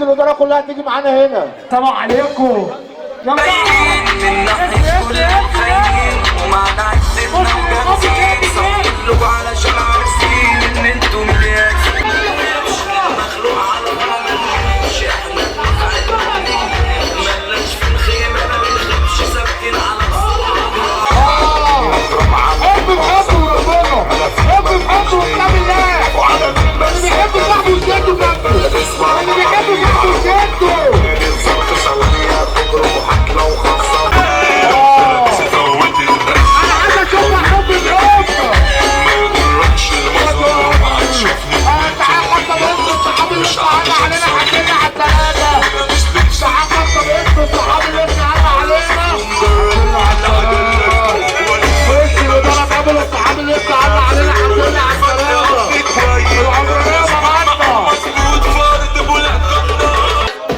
عايز الاداره كلها تيجي معانا هنا. طبعا عليكم. يلا من ناحية كل الخاين ومعنا عزتنا وجاهزين صوتلكوا علشان عارفين ان انتوا مليان مخلوق على مش احنا مالناش في الخيمة ما بنخافش ثابتين على حب بحب وربنا، حب بحب وكلام الله. اللي بيحب صاحبه وجده جنبه، اللي بيحب صاحبه وجده.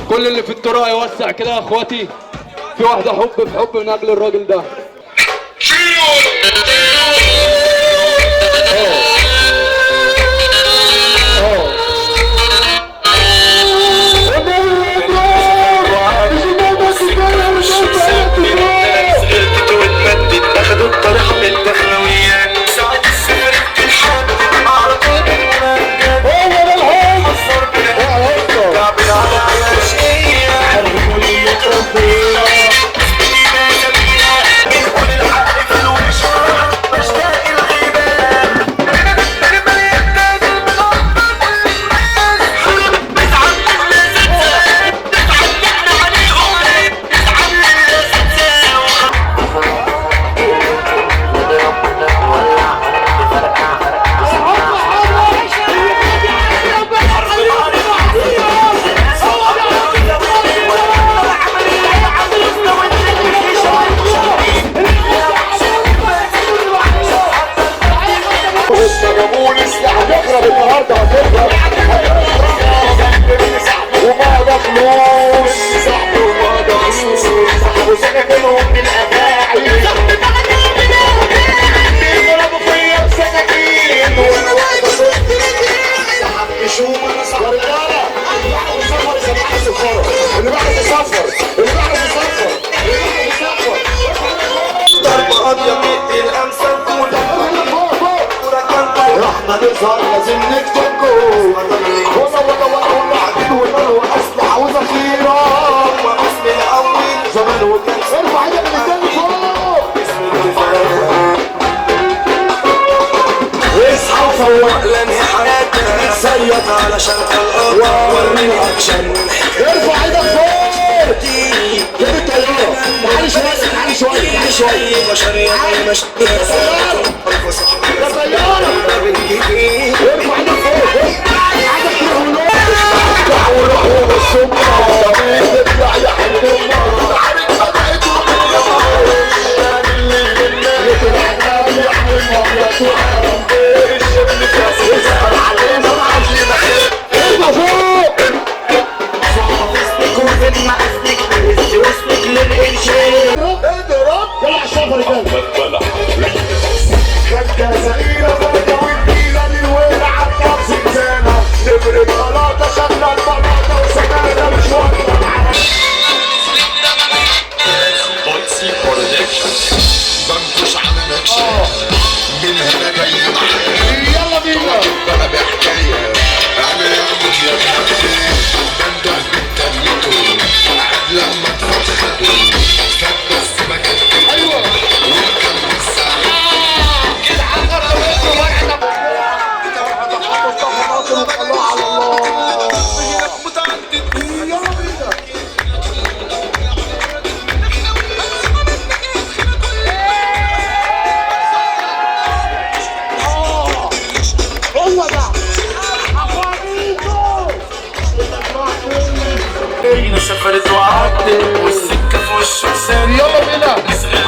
كل اللي في الطرق يوسع كده يا اخواتي، في واحده حب في حب من اجل الراجل ده. اخدوا الطريقة بالدخلويات ساعة السفر بتنحب على طول المنجد هو ده الحب أصر بالحب تعبين على عياشية حرموا لي يتربية سبينا سبينا بنقول الحق في الوشة بشتاق الغيبان بنبقى يبتاز المغفر بتعمل لزتها بتعلقنا عليهم بتعمل لزتها النهارده هتضرب وما فلوس وما فلوس وسكاكينهم بالافاعي بيضربوا فيا بسكاكين وانا واقف اصد يحبشوهم انا صح يا رجاله اللي بعد يسافر يسمعني سفاره اللي بعد يسافر اللي بعد يسافر اللي بعد يسافر ضربة قاضية بيقتل الأمثال احنا نظهر لازم نكتب جول ولا عديد ونار واسلحه وذخيره واسم الأول زمان وكان ارفع ايدك من التاني فوق اصحى وفوق لانهي حياتك نتصيد علشان الأرض ورمي أكشن ارفع ايدك فوق جيب الطياره تعالي شويه تعالي شويه تعالي شويه بشرية مش يا طياره ارفع ايدك فوق عايزك تروح ونروح افتح وروح وبالسمره اطلع يا حلوه يلا بينا بقى بحكاية انا يا عمك يا بنده بتميته عاد لما تفخدوا فات بس ما كان ايوه وكان كده عقرة ويقروا واحدة الله على الله يلا بينا هو ده احنا سافرت وعدت والسكة في وشه ساري يلا بينا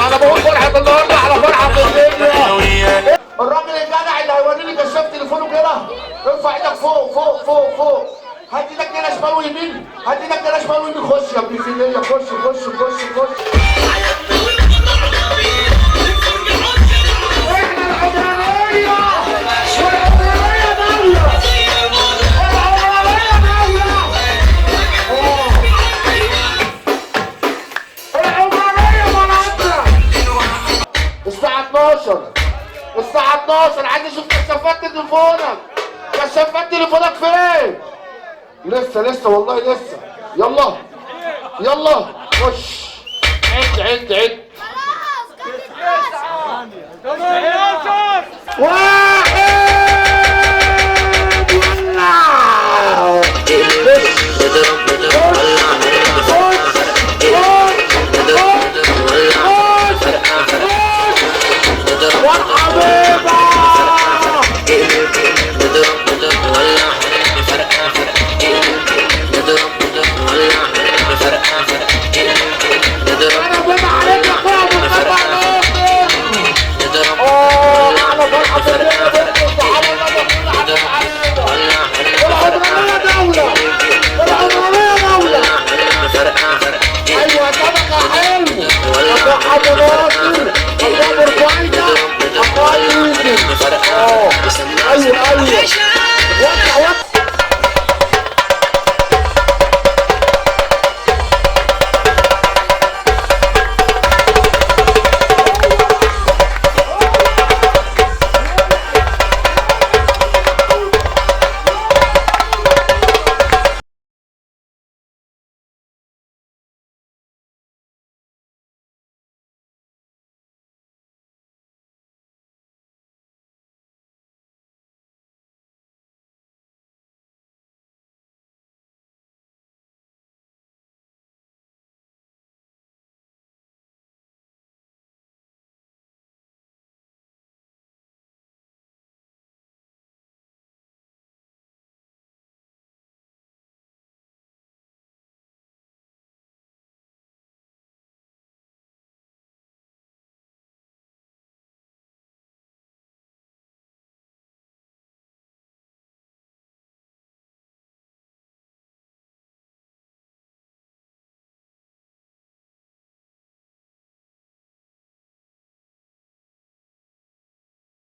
انا بقول فرحة النهارده على فرحة في الدنيا. الراجل الجدع اللي هيوريني كشاف تليفونه كده ارفع ايدك فوق فوق فوق فوق هات ايدك كده شمال ويمين هات ايدك كده شمال ويمين خش يا ابن الفنية خش خش خش خش احنا العمرانية والعمرانية دولة العمرانية دولة الساعة 12 عايز اشوف كشافات تليفونك. كشافات تليفونك فين؟ لسه والله لسه. يلا يلا خش. عد. 1